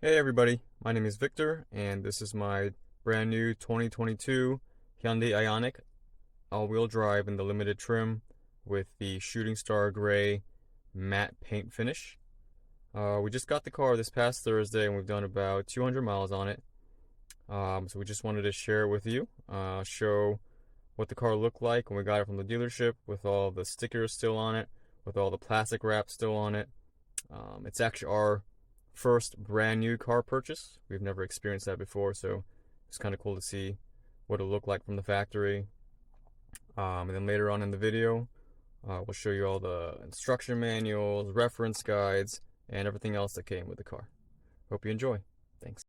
Hey everybody, my name is Victor and this is my brand new 2022 Hyundai Ioniq all-wheel drive in the limited trim with the Shooting Star Gray matte paint finish. We just got the car this past Thursday and we've done about 200 miles on it. So we just wanted to share it with you, show what the car looked like when we got it from the dealership with all the stickers still on it, with all the plastic wrap still on it. It's actually our first brand new car purchase. We've never experienced that before, so it's kind of cool to see what it looked like from the factory. And then later on in the video, we'll show you all the instruction manuals, reference guides, and everything else that came with the car. Hope you enjoy. Thanks.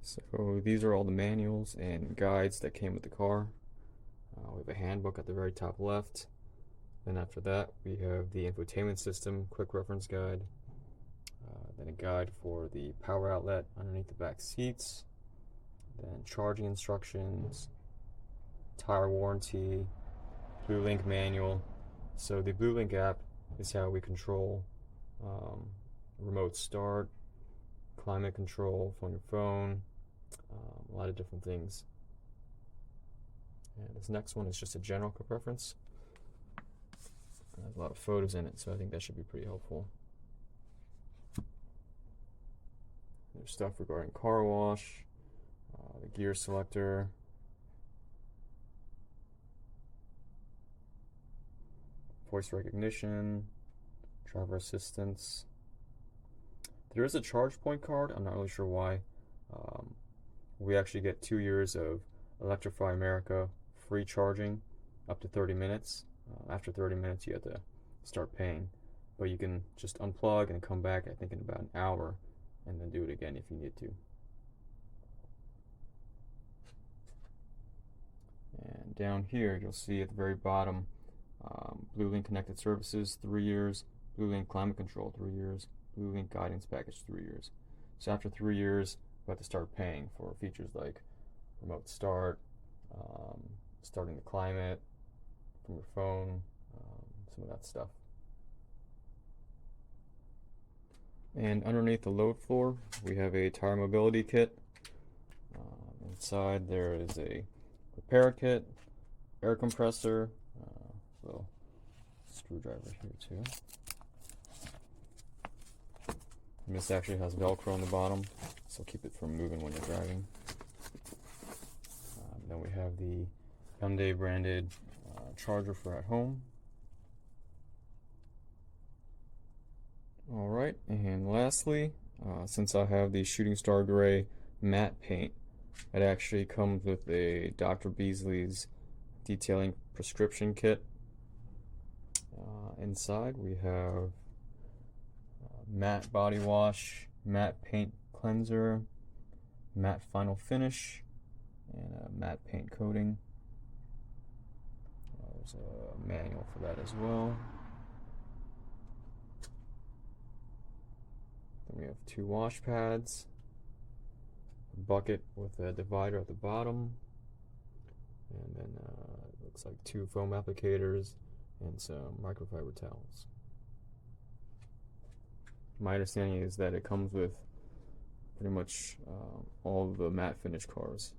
So these are all the manuals and guides that came with the car. We have a handbook at the very top left. Then after that, we have the infotainment system, quick reference guide. Then a guide for the power outlet underneath the back seats. Then charging instructions, tire warranty, BlueLink manual. So the BlueLink app is how we control remote start, climate control from your phone, a lot of different things. And this next one is just a general quick reference. There's a lot of photos in it, so I think that should be pretty helpful. There's stuff regarding car wash, the gear selector, voice recognition, driver assistance. There is a charge point card. I'm not really sure why. We actually get 2 years of Electrify America free charging up to 30 minutes. After 30 minutes, you have to start paying. But you can just unplug and come back, I think, in about an hour, and then do it again if you need to. And down here, you'll see at the very bottom, BlueLink Connected Services, 3 years, BlueLink Climate Control, 3 years, BlueLink Guidance Package, 3 years. So after 3 years, you have to start paying for features like remote start, starting the climate from your phone, some of that stuff. And underneath the load floor, we have a tire mobility kit. Inside there is a repair kit, air compressor, little screwdriver here too. And this actually has Velcro on the bottom, so keep it from moving when you're driving. Then we have the Hyundai branded charger for at home. Alright, and lastly, since I have the Shooting Star Gray matte paint, it actually comes with a Dr. Beasley's detailing prescription kit. Inside we have matte body wash, matte paint cleanser, matte final finish, and a matte paint coating. There's a manual for that as well. Then we have 2 wash pads, a bucket with a divider at the bottom, and then it looks like 2 foam applicators and some microfiber towels. My understanding is that it comes with pretty much all of the matte finish cars.